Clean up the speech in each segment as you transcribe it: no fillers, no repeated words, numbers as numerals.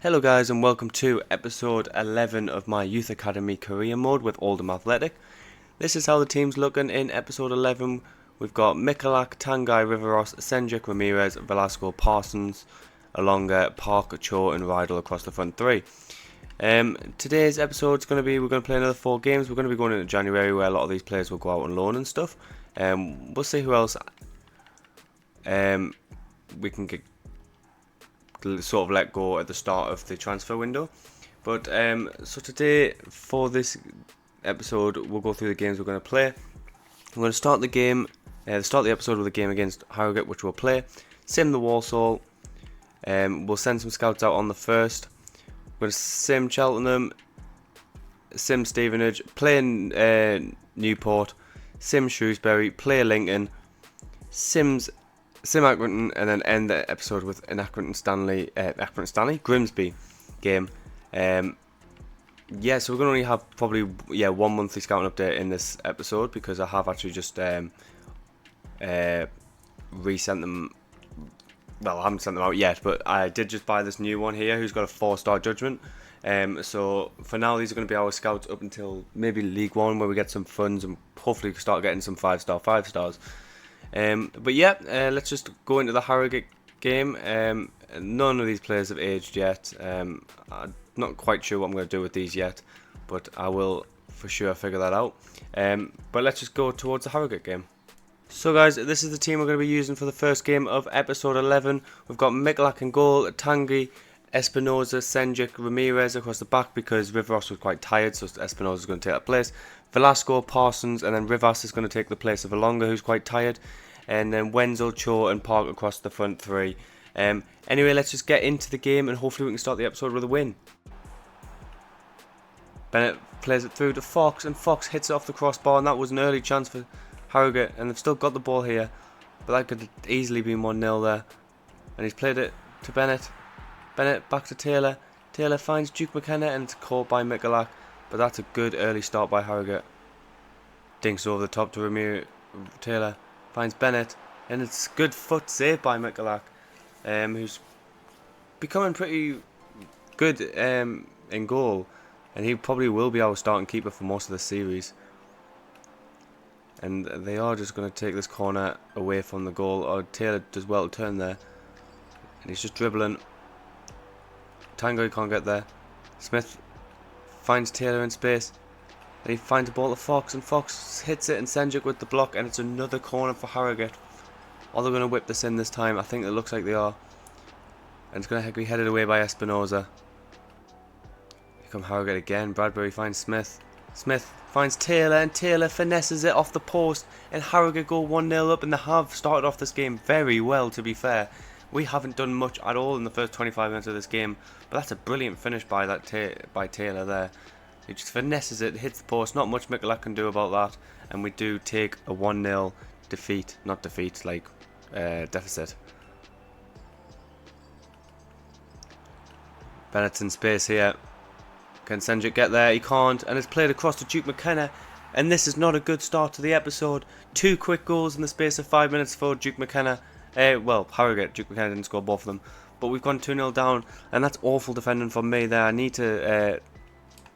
Hello guys and welcome to episode 11 of my Youth Academy career mode with Oldham Athletic. This is how the team's looking in episode 11. We've got Mikulak, Tangai, Riveros, Senjik, Ramirez, Velasco, Parsons, Alonga, Park, Cho and Rydell across the front three. Today's episode is going to be, we're going to play another 4 games. We're going to be going into January where a lot of these players will go out on loan and stuff. We'll see who else we can get sort of let go at the start of the transfer window. But so today for this episode we'll go through the games we're going to play. I'm going to start the episode with a game against Harrogate, which we'll play. Sim the Walsall. We'll send some scouts out on the first. We're going to sim Cheltenham, sim Stevenage, play Newport, sim Shrewsbury, play Lincoln, sim Accrington, and then end the episode with an Accrington Stanley Grimsby game. So we're going to only have probably one monthly scouting update in this episode because I have actually just resent them. Well, I haven't sent them out yet, but I did just buy this new one here who's got a 4-star judgment. So for now these are going to be our scouts up until maybe League 1 where we get some funds and hopefully start getting some 5 stars. Let's just go into the Harrogate game. None of these players have aged yet. I'm not quite sure what I'm going to do with these yet, but I will for sure figure that out. But let's just go towards the Harrogate game. So guys, this is the team we're going to be using for the first game of episode 11. We've got Mikulak in goal, Tanguy, Espinoza, Senjik, Ramirez across the back because Riveros was quite tired, so Espinoza is going to take that place. Velasco, Parsons, and then Rivas is going to take the place of Alonga, who's quite tired. And then Wenzel, Cho, and Park across the front three. Anyway, let's just get into the game and hopefully we can start the episode with a win. Bennett plays it through to Fox, and Fox hits it off the crossbar, and that was an early chance for Harrogate, and they've still got the ball here, but that could have easily been 1-0 there. And he's played it to Bennett. Bennett back to Taylor. Taylor finds Duke McKenna, and it's caught by Mikulak, but that's a good early start by Harrogate. Dinks over the top to Ramirez. Taylor finds Bennett, and it's good foot save by Mikulak, who's becoming pretty good in goal, and he probably will be our starting keeper for most of the series. And they are just going to take this corner away from the goal. Or Taylor does well to turn there, and he's just dribbling. Tango can't get there. Smith finds Taylor in space, and he finds the ball to Fox, and Fox hits it and Senjik with the block, and it's another corner for Harrogate. Are they going to whip this in this time? I think it looks like they are. And it's going to be headed away by Espinoza. Here come Harrogate again. Bradbury finds Smith. Smith finds Taylor, and Taylor finesses it off the post, and Harrogate go 1-0 up, and they have started off this game very well, to be fair. We haven't done much at all in the first 25 minutes of this game, but that's a brilliant finish by Taylor there. He just finesses it, hits the post, not much Mikulak can do about that, and we do take a 1-0 deficit. Bennett's in space here. Can Senjik get there? He can't, and it's played across to Duke McKenna, and this is not a good start to the episode. 2 quick goals in the space of 5 minutes for Duke McKenna. Harrogate. Duke McKenna didn't score both of them, but we've gone 2-0 down, and that's awful defending from me there. I need to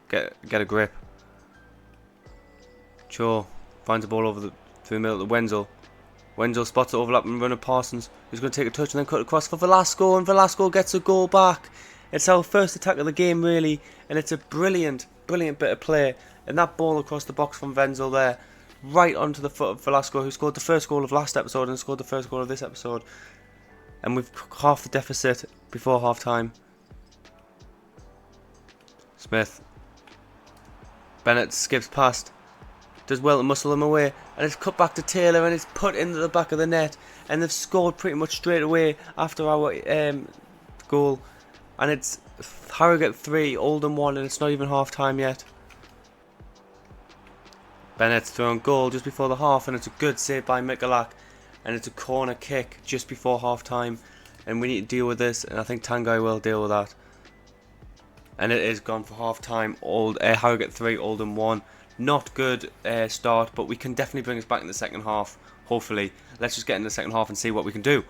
get a grip. Cho finds the ball through the middle to Wenzel. Wenzel spots the overlapping run of Parsons, who's going to take a touch and then cut across for Velasco, and Velasco gets a goal back. It's our first attack of the game, really, and it's a brilliant bit of play. And that ball across the box from Wenzel there, right onto the foot of Velasco, who scored the first goal of last episode and scored the first goal of this episode. And we've half the deficit before half time. Smith. Bennett skips past, does well to muscle him away, and it's cut back to Taylor, and it's put into the back of the net, and they've scored pretty much straight away after our goal. And it's Harrogate 3, Oldham 1, and it's not even half time yet. Bennett's thrown goal just before the half, and it's a good save by Mikulak, and it's a corner kick just before half time, and we need to deal with this, and I think Tangai will deal with that. And it is gone for half time. Harrogate 3, Oldham 1. Not good start, but we can definitely bring us back in the second half, hopefully. Let's just get in the second half and see what we can do.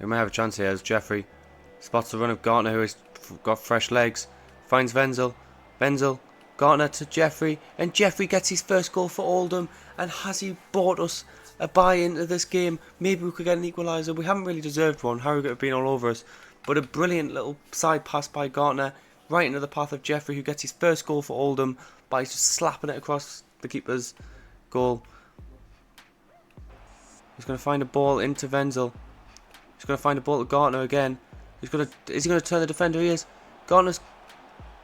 We might have a chance here as Jeffrey Spots the run of Gartner, who has got fresh legs. Finds Wenzel. Wenzel. Gartner to Jeffrey. And Jeffrey gets his first goal for Oldham. And has he bought us a buy into this game? Maybe we could get an equaliser. We haven't really deserved one. Harrogate have been all over us. But a brilliant little side pass by Gartner. Right into the path of Jeffrey, who gets his first goal for Oldham by just slapping it across the keeper's goal. He's going to find a ball into Wenzel. He's going to find a ball to Gartner again. Is he going to turn the defender? He is. Gartner's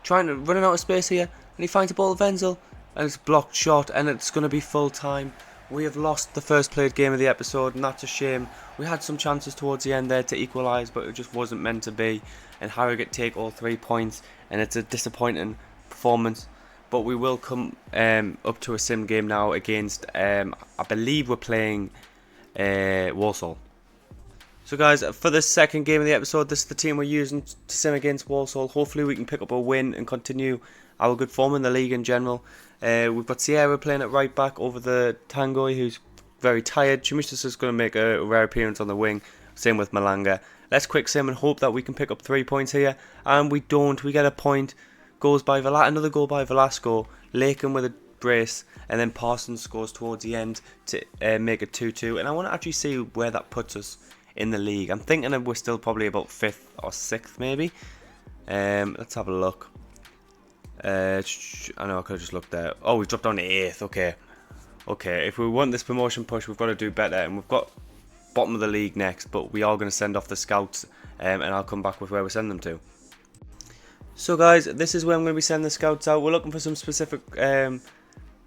running out of space here, and he finds a ball to Wenzel, and it's a blocked shot, and it's going to be full time. We have lost the first played game of the episode, and that's a shame. We had some chances towards the end there to equalise, but it just wasn't meant to be. And Harrogate take all 3 points, and it's a disappointing performance. But we will come up to a sim game now against, I believe we're playing Walsall. So guys, for the second game of the episode, this is the team we're using to sim against Walsall. Hopefully we can pick up a win and continue our good form in the league in general. We've got Sierra playing at right back over the Tangoy, who's very tired. Chimishis is going to make a rare appearance on the wing. Same with Malanga. Let's quick sim and hope that we can pick up 3 points here. And we don't. We get a point. Goes by another goal by Velasco. Lakin with a brace. And then Parsons scores towards the end to make it 2-2. And I want to actually see where that puts us in the league. I'm thinking that we're still probably about 5th or 6th maybe. Let's have a look. I know I could have just looked there. Oh, we've dropped down to 8th. Okay, if we want this promotion push, we've got to do better. And we've got bottom of the league next, but we are going to send off the scouts, and I'll come back with where we send them to. So guys, this is where I'm going to be sending the scouts out. We're looking for some specific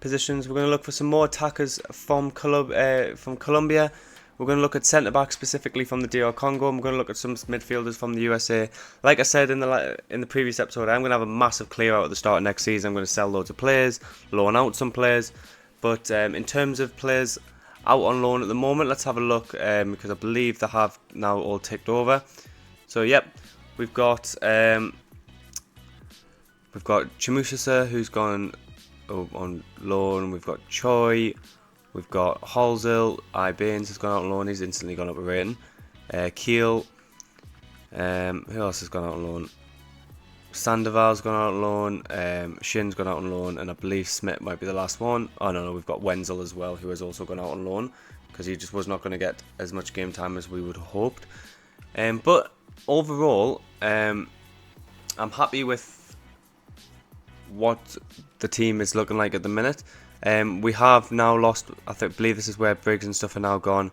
positions. We're going to look for some more attackers from Colombia. We're going to look at centre-back specifically from the DR Congo, and we're going to look at some midfielders from the USA. Like I said in the previous episode, I'm going to have a massive clear out at the start of next season. I'm going to sell loads of players, loan out some players. But in terms of players out on loan at the moment, let's have a look, because I believe they have now all ticked over. So yep, we've got Chimushisa, who's gone on loan. We've got Choi. We've got Halsell. Baines has gone out on loan. He's instantly gone up a rating. Keel. Who else has gone out on loan? Sandoval's gone out on loan. Shin's gone out on loan. And I believe Smith might be the last one. Oh, no, we've got Wenzel as well, who has also gone out on loan. Because he just was not going to get as much game time as we would have hoped. But overall, I'm happy with what the team is looking like at the minute. We have now lost, believe this is where Briggs and stuff are now gone.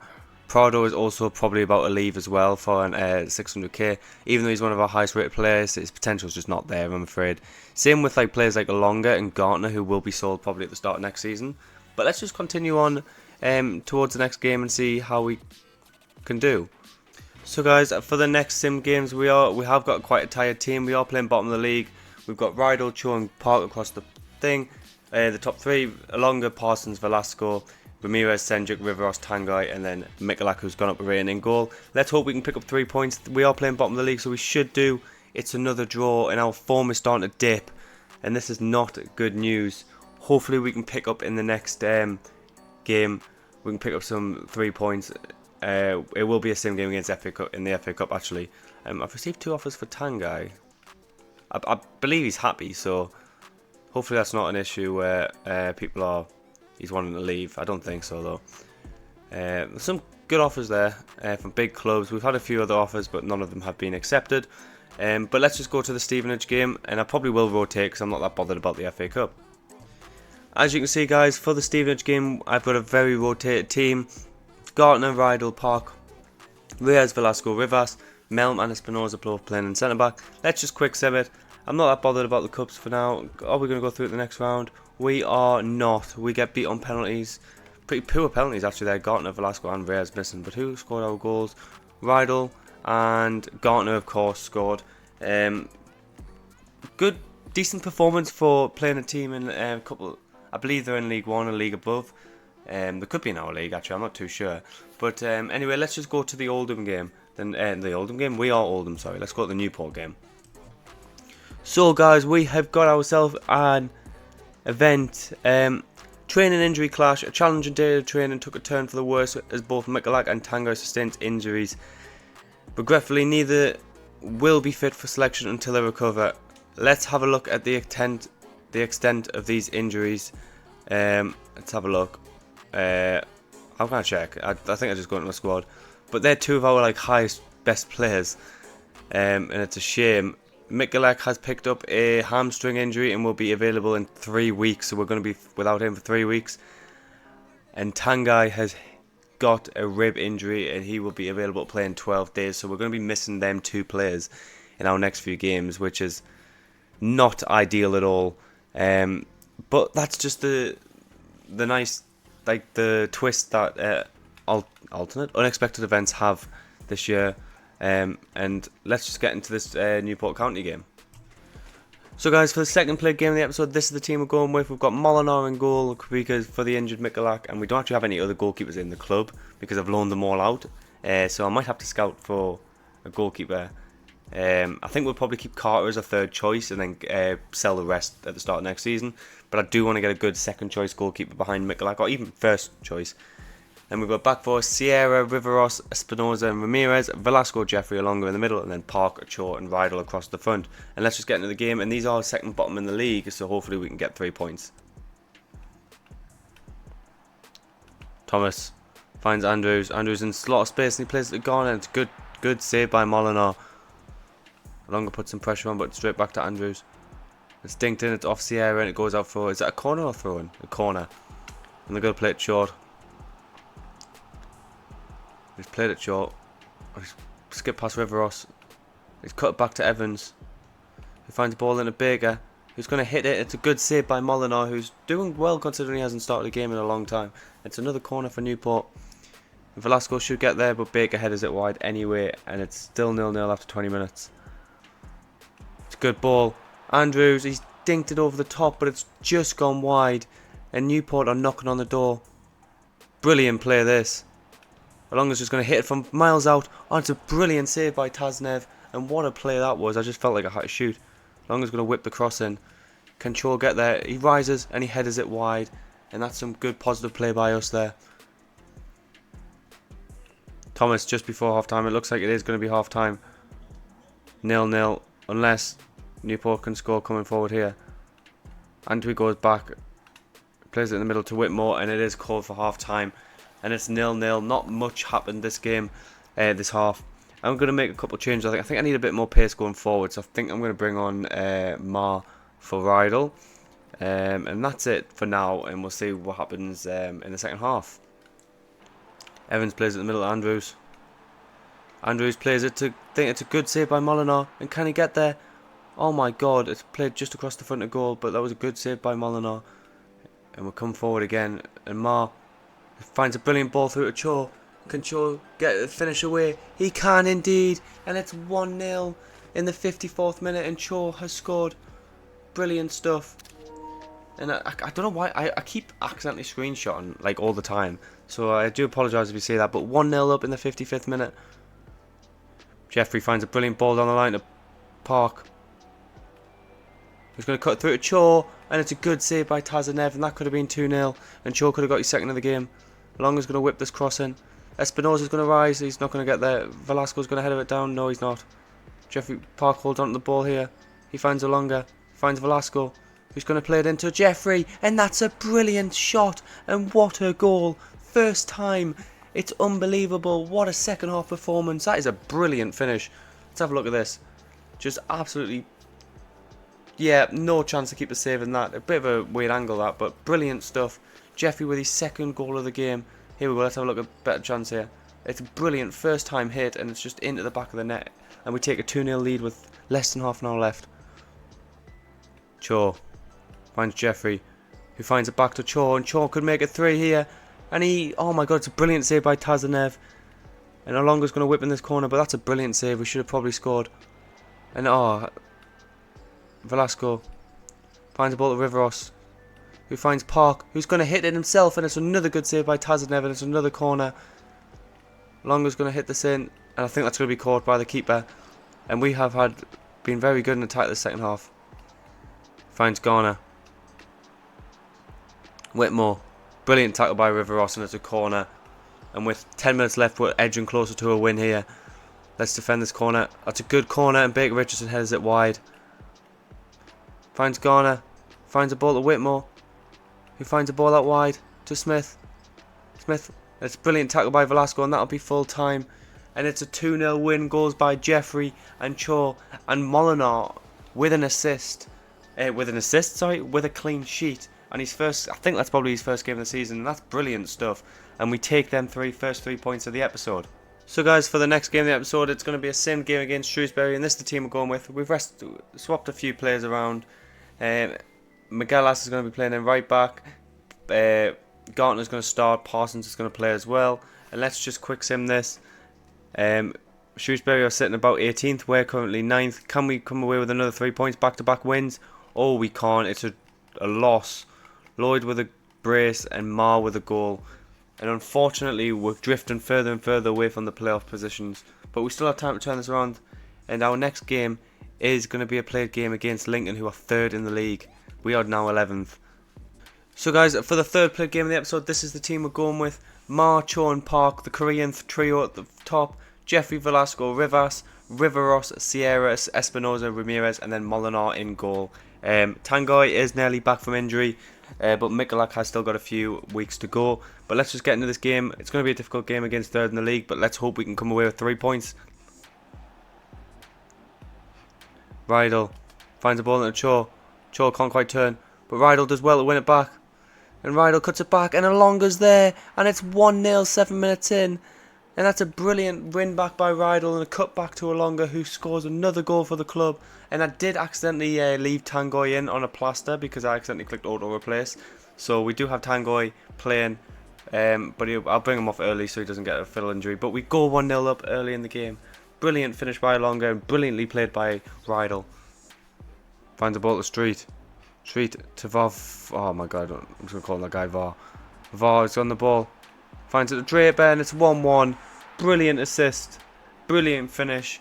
Prado is also probably about to leave as well for an 600k. Even though he's one of our highest rated players, his potential is just not there, I'm afraid. Same with players like Alonga and Gartner, who will be sold probably at the start of next season. But let's just continue on towards the next game and see how we can do. So guys, for the next sim games, we have got quite a tired team. We are playing bottom of the league. We've got Rydell, Cho and Park across the thing. The top 3, Alonga, Parsons, Velasco, Ramirez, Sendrick, Riveros, Tanguy, and then Mikulak, who's gone up a rating in goal. Let's hope we can pick up 3 points. We are playing bottom of the league, so we should do. It's another draw, and our form is starting to dip, and this is not good news. Hopefully we can pick up in the next game. We can pick up some 3 points. It will be a sim game against FA Cup, in the FA Cup actually. I've received 2 offers for Tanguy. I believe he's happy, so hopefully that's not an issue where he's wanting to leave. I don't think so though. There's some good offers there from big clubs. We've had a few other offers, but none of them have been accepted. But let's just go to the Stevenage game, and I probably will rotate because I'm not that bothered about the FA Cup. As you can see guys, for the Stevenage game, I've got a very rotated team. Gartner, Rydell, Park, Reyes, Velasco, Rivas, Melm and Espinosa both playing in centre back. Let's just quick sim it. I'm not that bothered about the cups for now. Are we going to go through it the next round? We are not. We get beat on penalties. Pretty poor penalties actually there. Gartner, Velasco and Reyes missing. But who scored our goals? Rydell and Gartner of course scored. Good, decent performance for playing a team in a couple. I believe they're in League 1 or League above. They could be in our league actually, I'm not too sure. But anyway, let's just go to the Oldham game. Then the Oldham game? We are Oldham, sorry. Let's go to the Newport game. So guys, we have got ourselves an event. Training injury clash. A challenging day of training took a turn for the worse as both Mikulak and Tango sustained injuries. Regretfully, neither will be fit for selection until they recover. Let's have a look at the extent of these injuries. Let's have a look. I'm gonna check. I think I just got into my squad, but they're two of our like highest best players, and it's a shame. Mikulak has picked up a hamstring injury and will be available in 3 weeks, so we're going to be without him for 3 weeks. And Tanguy has got a rib injury and he will be available to play in 12 days, so we're going to be missing them 2 players in our next few games, which is not ideal at all. But that's just the nice, like the twist that unexpected events have this year. And let's just get into this Newport County game. So guys, for the second played game of the episode, this is the team we're going with. We've got Molinar in goal because for the injured Mikulak, and we don't actually have any other goalkeepers in the club because I've loaned them all out. So I might have to scout for a goalkeeper. I think we'll probably keep Carter as a third choice and then sell the rest at the start of next season. But I do want to get a good second choice goalkeeper behind Mikulak, or even first choice. Then we've got back four, Sierra, Riveros, Espinosa and Ramirez, Velasco, Jeffrey Alonga in the middle, and then Park, Ochoa and Rydell across the front. And let's just get into the game, and these are second bottom in the league, so hopefully we can get 3 points. Thomas finds Andrews. Andrews in a lot of space and he plays it to Garner. It's good save by Molinar. Alonga puts some pressure on, but straight back to Andrews. It's dinked in, it's off Sierra and it goes out for, is that a corner or throw in? A corner. And they're going to play it short. He's played it short. He's skipped past Riveros. He's cut it back to Evans. He finds the ball in a Baker, who's going to hit it. It's a good save by Molinar, who's doing well considering he hasn't started a game in a long time. It's another corner for Newport. Velasco should get there, but Baker headers it wide anyway, and it's still 0-0 after 20 minutes. It's a good ball. Andrews, he's dinked it over the top, but it's just gone wide, and Newport are knocking on the door. Brilliant play this. Alonga's just going to hit it from miles out. Oh, it's a brilliant save by Taznev. And what a play that was. I just felt like I had to shoot. Alonga's going to whip the cross in. Can Cho get there? He rises and he headers it wide. And that's some good positive play by us there. Thomas just before half time. It looks like it is going to be half time. 0-0. Unless Newport can score coming forward here. Antwi goes back. Plays it in the middle to Whitmore. And it is called for half time. And it's 0-0. Not much happened this game, this half. I'm going to make a couple of changes. I think I need a bit more pace going forward. So I think I'm going to bring on Ma for Rydell. And that's it for now. And we'll see what happens in the second half. Evans plays it in the middle of Andrews. Andrews plays it to, think it's a good save by Molinar. And can he get there? Oh my god, it's played just across the front of goal. But that was a good save by Molinar. And we'll come forward again. And Ma finds a brilliant ball through to Cho. Can Cho get the finish away? He can indeed. And it's 1-0 in the 54th minute. And Cho has scored. Brilliant stuff. And I don't know why. I keep accidentally screenshotting like all the time. So I do apologise if you see that. But 1-0 up in the 55th minute. Jeffrey finds a brilliant ball down the line to Park. He's going to cut through to Cho. And it's a good save by Tazanev. And that could have been 2-0. And Cho could have got his second of the game. Longa's going to whip this cross in. Espinosa's going to rise. He's not going to get there. Velasco's going to head it down. No, he's not. Jeffrey Park holds onto the ball here. He finds Alonga. Finds Velasco. Who's going to play it into Jeffrey. And that's a brilliant shot. And what a goal. First time. It's unbelievable. What a second half performance. That is a brilliant finish. Let's have a look at this. Just absolutely... yeah, no chance to keep the save in that. A bit of a weird angle that, but brilliant stuff. Jeffrey with his second goal of the game. Here we go, let's have a look at a better chance here. It's a brilliant first time hit and it's just into the back of the net. And we take a 2-0 lead with less than half an hour left. Cho finds Jeffrey, who finds it back to Cho, and Cho could make it 3 here. And he, oh my god, it's a brilliant save by Tazanev. And Alonga's going to whip in this corner, but that's a brilliant save. We should have probably scored. And Velasco finds the ball to Riveros, who finds Park, who's going to hit it himself, and it's another good save by Tazanev, and it's another corner. Longa's going to hit this in, and I think that's going to be caught by the keeper. And we have been very good in attack this second half. Finds Garner. Whitmore. Brilliant tackle by Riveros, and it's a corner. And with 10 minutes left, we're edging closer to a win here. Let's defend this corner. That's a good corner, and Baker Richardson heads it wide. Finds Garner. Finds a ball to Whitmore, who finds a ball out wide to Smith. Smith. It's a brilliant tackle by Velasco, and that'll be full time. And it's a 2-0 win. Goals by Jeffrey and Cho and Molinar with an assist. With a clean sheet. And his first, I think that's probably his first game of the season. And that's brilliant stuff. And we take them first 3 points of the episode. So guys, for the next game of the episode, it's going to be a sim game against Shrewsbury, and this is the team we're going with. We've swapped a few players around. McGillis is going to be playing in right back. Gartner's going to start. Parsons is going to play as well. And let's just quick sim this. Shrewsbury are sitting about 18th. We're currently 9th. Can we come away with another 3 points? Back-to-back wins? Oh, we can't. It's a loss. Lloyd with a brace and Marr with a goal. And unfortunately, we're drifting further and further away from the playoff positions. But we still have time to turn this around. And our next game is going to be a played game against Lincoln, who are 3rd in the league. We are now 11th. So guys, for the third played game of the episode, this is the team we're going with. Marr, Cho and Park, the Korean trio at the top. Jeffrey, Velasco, Riveros, Sierra, Espinoza, Ramirez, and then Molinar in goal. Tangoy is nearly back from injury, but Mikulak has still got a few weeks to go. But let's just get into this game. It's going to be a difficult game against 3rd in the league, but let's hope we can come away with 3 points. Rydell finds a ball into Cho. Cho can't quite turn, but Rydell does well to win it back. And Rydell cuts it back, and Alonga's there, and it's 1-0 7 minutes in. And that's a brilliant win back by Rydell, and a cut back to Alonga, who scores another goal for the club. And I did accidentally leave Tangoy in on a plaster because I accidentally clicked auto replace. So we do have Tangoy playing, but I'll bring him off early so he doesn't get a fiddle injury. But we go 1-0 up early in the game. Brilliant finish by Alonga and brilliantly played by Rydell. Finds a ball to Street. Street to Vav. Oh my god, I'm just going to call that guy Var. Var is on the ball. Finds it to Draper, and it's 1-1. Brilliant assist. Brilliant finish.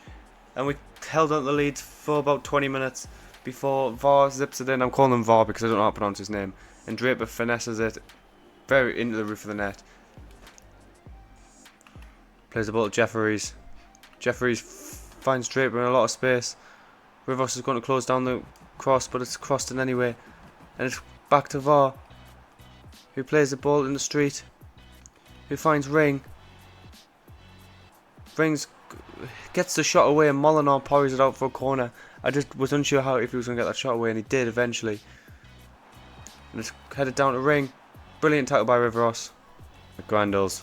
And we held on the lead for about 20 minutes before Var zips it in. I'm calling him Var because I don't know how to pronounce his name. And Draper finesses it very into the roof of the net. Plays the ball to Jefferies. Jefferies finds Draper in a lot of space. Rivers is going to close down the cross, but it's crossed in anyway. And it's back to Var, who plays the ball in the Street, who finds Ring. Rings gets the shot away, and Molinar parries it out for a corner. I just was unsure if he was going to get that shot away, and he did eventually. And it's headed down to Ring. Brilliant tackle by Riveros. Grandals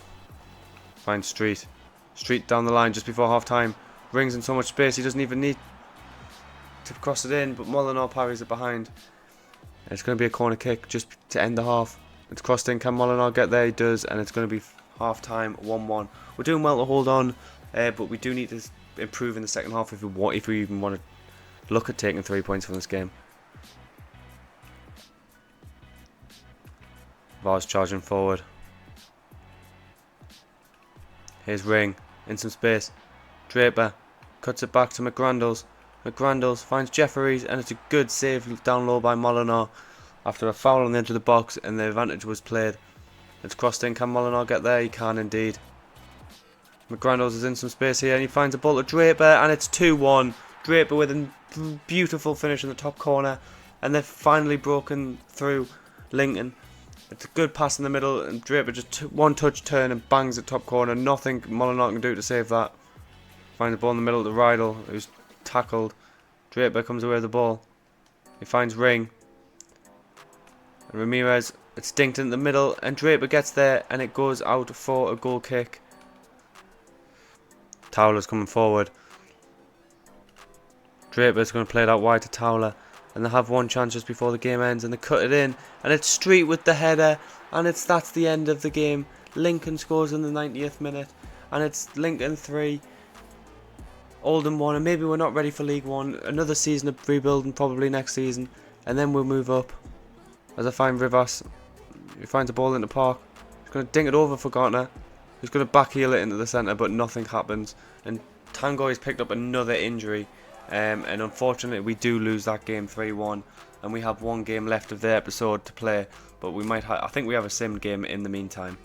finds Street. Street down the line just before half time. Ring's in so much space he doesn't even need to cross it in, but Molinar parries it behind. And it's going to be a corner kick just to end the half. It's crossed in. Can Molinar get there? He does, and it's going to be half time 1-1. We're doing well to hold on, but we do need to improve in the second half if we even want to look at taking 3 points from this game. Var's charging forward. Here's Ring in some space. Draper cuts it back to McGrandles. McGrandles finds Jefferies, and it's a good save down low by Molinar after a foul on the edge of the box, and the advantage was played. It's crossed in. Can Molinar get there? He can indeed. McGrandles is in some space here, and he finds a ball to Draper, and it's 2-1. Draper with a beautiful finish in the top corner, and they've finally broken through Lincoln. It's a good pass in the middle, and Draper just one touch turn and bangs it top corner. Nothing Molinar can do to save that. Finds the ball in the middle to Rydell, who's tackled. Draper comes away with the ball. He finds Ring. And Ramirez, it's dinked in the middle, and Draper gets there, and it goes out for a goal kick. Towler's coming forward. Draper's going to play it out wide to Towler, and they have one chance just before the game ends, and they cut it in, and it's Street with the header, and that's the end of the game. Lincoln scores in the 90th minute, and it's Lincoln 3, Oldham 1, and maybe we're not ready for League 1. Another season of rebuilding probably next season, and then we'll move up. As I find Rivas, he finds a ball in the park. He's going to dink it over for Gartner. He's going to backheel it into the centre, but nothing happens. And Tangoy has picked up another injury, and unfortunately we do lose that game 3-1, and we have one game left of the episode to play. But we might I think we have a sim game in the meantime.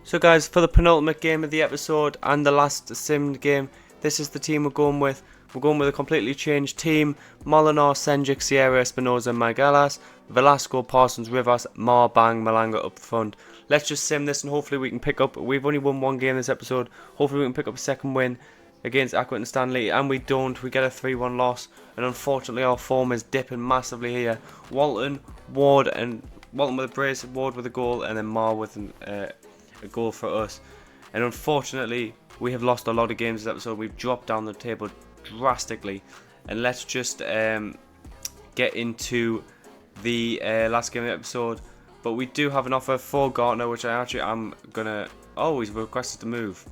So guys, for the penultimate game of the episode and the last simmed game, this is the team we're going with. We're going with a completely changed team. Molinar, Senjic, Sierra, Espinosa, Magalas, Velasco, Parsons, Rivas, Mar, Bang, Malanga up front. Let's just sim this and hopefully we can pick up. We've only won one game this episode. Hopefully we can pick up a second win against Aquit and Stanley, and we don't. We get a 3-1 loss, and unfortunately our form is dipping massively here. Walton with a brace, Ward with a goal, and then Mar with a goal for us. And unfortunately we have lost a lot of games this episode. We've dropped down the table drastically, and let's just get into the last game of the episode. But we do have an offer for Gartner, which I actually am gonna. Oh, he's requested to move.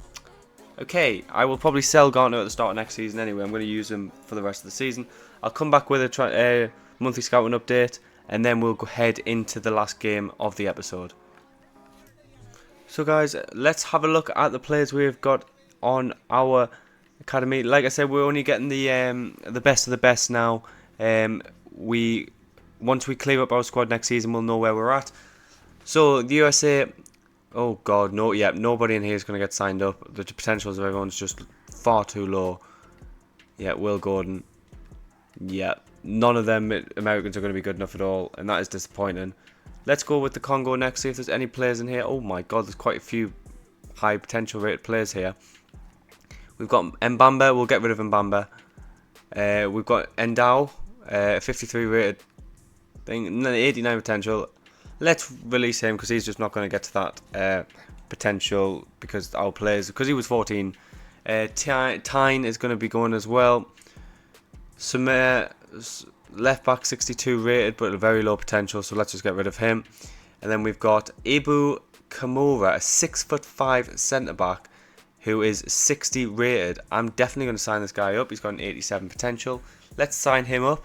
Okay, I will probably sell Gartner at the start of next season anyway. I'm going to use him for the rest of the season. I'll come back with a monthly scouting update, and then we'll go head into the last game of the episode. So guys, let's have a look at the players we've got on our academy. Like I said, we're only getting the best of the best now. Once we clear up our squad next season, we'll know where we're at. So the USA. Oh god, no, yeah, nobody in here is going to get signed up. The potentials of everyone's just far too low. Yeah, Will Gordon. Yeah, none of them Americans are going to be good enough at all, and that is disappointing. Let's go with the Congo next, see if there's any players in here. Oh my god, there's quite a few high potential rated players here. We've got Mbamba, we'll get rid of Mbamba. We've got Endao, 53 rated thing, 89 potential. Let's release him because he's just not going to get to that potential because our players, because he was 14. Tyne is going to be going as well. Sumer, left back, 62 rated, but a very low potential, so let's just get rid of him. And then we've got Ibu Kamura, a 6'5" centre back who is 60 rated. I'm definitely going to sign this guy up. He's got an 87 potential. Let's sign him up.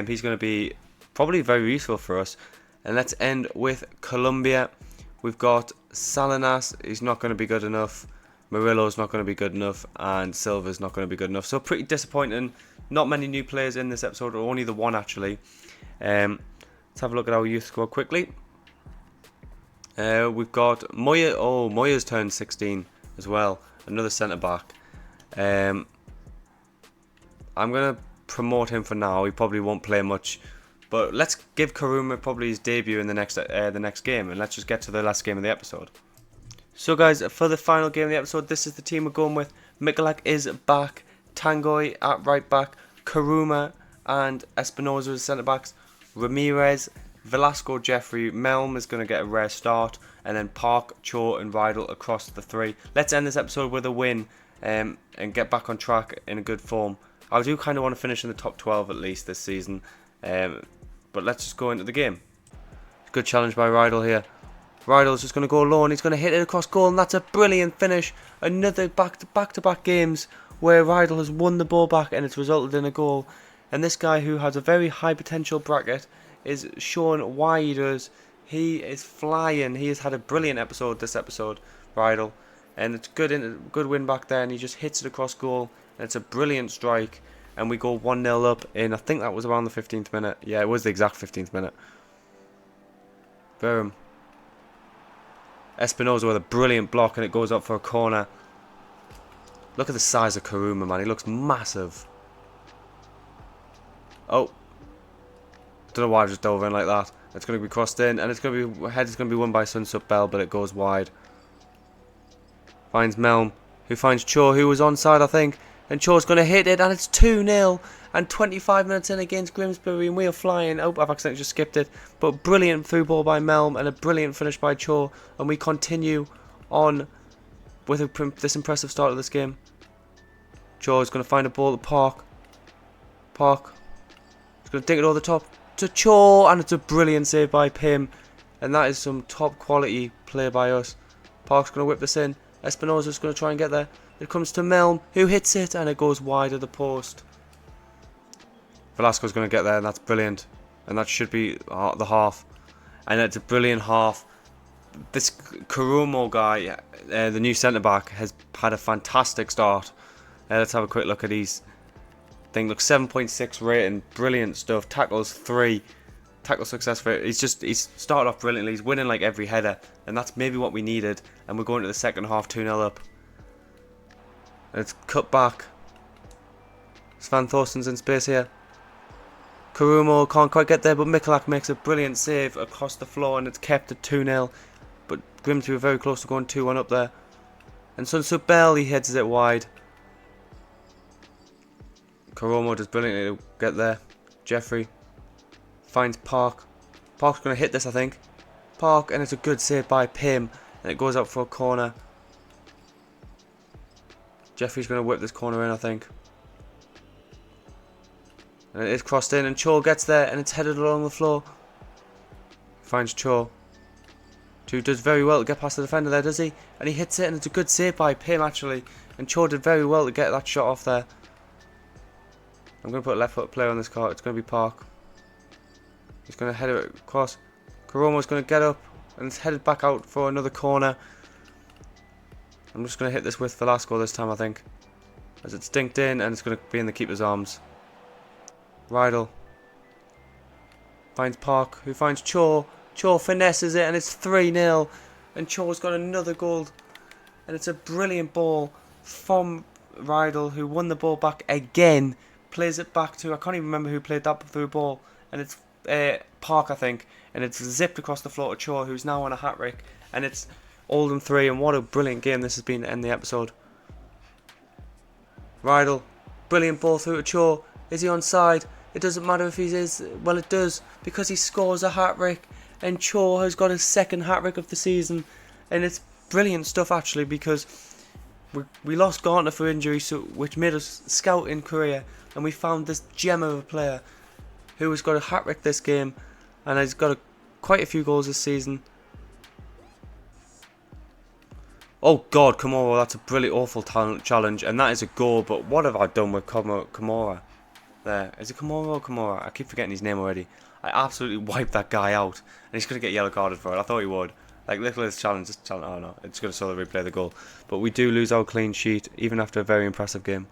He's going to be probably very useful for us. And let's end with Colombia. We've got Salinas, he's not going to be good enough. Murillo's not going to be good enough. And Silva's not going to be good enough. So pretty disappointing. Not many new players in this episode, or only the one actually. Let's have a look at our youth squad quickly. We've got Moya. Oh, Moya's turned 16 as well. Another centre back. I'm going to promote him for now. He probably won't play much. But let's give Karuma probably his debut in the next game, and let's just get to the last game of the episode. So guys, for the final game of the episode, this is the team we're going with. Mikulak is back, Tangoy at right back, Karuma and Espinosa as centre backs, Ramirez, Velasco, Jeffrey, Melm is going to get a rare start, and then Park, Cho and Rydell across the three. Let's end this episode with a win and get back on track in a good form. I do kind of want to finish in the top 12 at least this season. But let's just go into the game. Good challenge by Rydell here. Rydell's just going to go low and he's going to hit it across goal, and that's a brilliant finish. Another back-to-back games where Rydell has won the ball back and it's resulted in a goal. And this guy who has a very high potential bracket is showing why he does. He is flying. He has had a brilliant episode this episode, Rydell. And it's good win back there, and he just hits it across goal. And it's a brilliant strike. And we go 1-0 up in, I think that was around the 15th minute. Yeah, it was the exact 15th minute. Boom. Espinosa with a brilliant block, and it goes up for a corner. Look at the size of Karuma, man. He looks massive. Oh. Don't know why I just dove in like that. It's going to be crossed in, and it's going to be, head is going to be won by Sunsup Bell, but it goes wide. Finds Melm, who finds Cho, who was onside, I think. And Cho's going to hit it, and it's 2-0. And 25 minutes in against Grimsbury, and we are flying. Oh, I've accidentally just skipped it. But brilliant through ball by Melm, and a brilliant finish by Cho. And we continue on with this impressive start of this game. Cho is going to find a ball at Park. Park is going to dig it over the top to Cho, and it's a brilliant save by Pim. And that is some top quality play by us. Park's going to whip this in. Espinosa's going to try and get there. It comes to Melm, who hits it, and it goes wide of the post. Velasco's going to get there, and that's brilliant. And that should be the half. And it's a brilliant half. This Karumo guy, the new centre-back, has had a fantastic start. Let's have a quick look at his thing. Look, 7.6 rating, brilliant stuff. Tackles 3. Tackle success rate. He's started off brilliantly. He's winning like every header. And that's maybe what we needed. And we're going to the second half 2-0 up. And it's cut back. Svan Thorsten's in space here. Karumo can't quite get there, but Mikulak makes a brilliant save across the floor, and it's kept at 2-0. But Grimsby were very close to going 2-1 up there. And Sun Tzu barely heads it wide. Karumo does brilliantly to get there. Jeffrey finds Park. Park's going to hit this, I think. Park, and it's a good save by Pim, and it goes out for a corner. Jeffrey's going to whip this corner in, I think. And it is crossed in, and Cho gets there, and it's headed along the floor. Finds Cho, who does very well to get past the defender there, does he? And he hits it, and it's a good save by Pim, actually. And Cho did very well to get that shot off there. I'm going to put a left foot player on this card. It's going to be Park. He's going to head it across. Karomo's going to get up, and it's headed back out for another corner. I'm just going to hit this with Velasco this time, I think. As it's dinked in, and it's going to be in the keeper's arms. Rydell finds Park, who finds Cho. Cho finesses it, and it's 3-0. And Cho's got another goal. And it's a brilliant ball from Rydell, who won the ball back again. Plays it back to, I can't even remember who played that through ball. And it's Park, I think. And it's zipped across the floor to Cho, who's now on a hat-trick. And it's Oldham 3, and what a brilliant game this has been to end the episode. Rydell, brilliant ball through to Cho. Is he onside? It doesn't matter if he is. Well, it does, because he scores a hat-trick. And Cho has got his second hat-trick of the season. And it's brilliant stuff, actually, because we lost Gardner for injury, which made us scout in Korea. And we found this gem of a player who has got a hat-trick this game. And has got quite a few goals this season. Oh God, Komora, that's a brilliant, awful challenge. And that is a goal, but what have I done with Komora? There. Is it Komora or Komora? I keep forgetting his name already. I absolutely wiped that guy out. And he's going to get yellow carded for it. I thought he would. Like, look at this challenge. Oh no, it's going to sort of replay the goal. But we do lose our clean sheet, even after a very impressive game.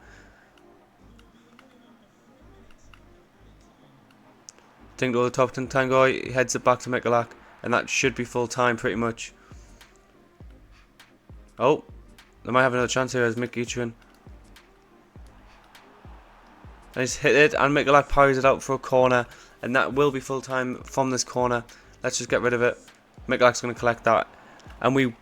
Think to the top to Tangoy, he heads it back to Mikulak. And that should be full time, pretty much. Oh, they might have another chance here as Mick Gitrin. And he's hit it, and Mikulak parries it out for a corner, and that will be full time from this corner. Let's just get rid of it. Mikulak's going to collect that, and we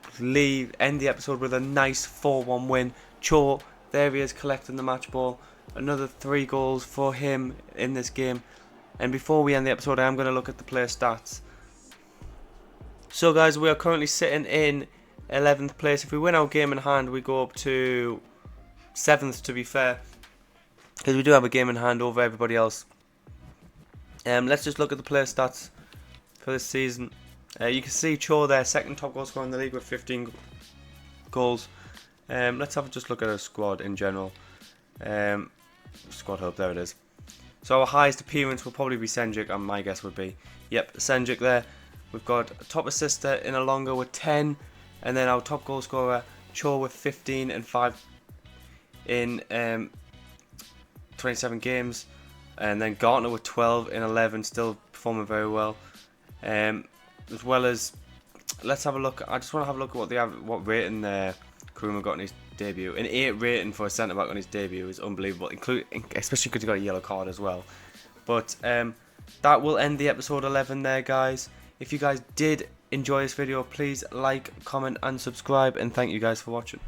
end the episode with a nice 4-1 win. Cho, there he is collecting the match ball. Another 3 goals for him in this game. And before we end the episode, I am going to look at the player stats. So guys, we are currently sitting in 11th place. If we win our game in hand, we go up to 7th, to be fair, because we do have a game in hand over everybody else. Let's just look at the player stats for this season. You can see Cho there, second top goal scorer in the league with 15 goals. Let's have a just look at our squad in general. Squad hub, there it is. So our highest appearance will probably be Senjik, and my guess would be, yep, Senjik there. We've got top assister in Alonga with 10, and then our top goal scorer Cho with 15 and 5 in 27 games, and then Gartner with 12 in 11, still performing very well. As well as, let's have a look. I just want to have a look at what rating Kuruma got in his debut. An 8 rating for a centre back on his debut is unbelievable, especially because he got a yellow card as well. But that will end the episode 11 there, guys. If you guys did enjoy this video, please like, comment and subscribe, and thank you guys for watching.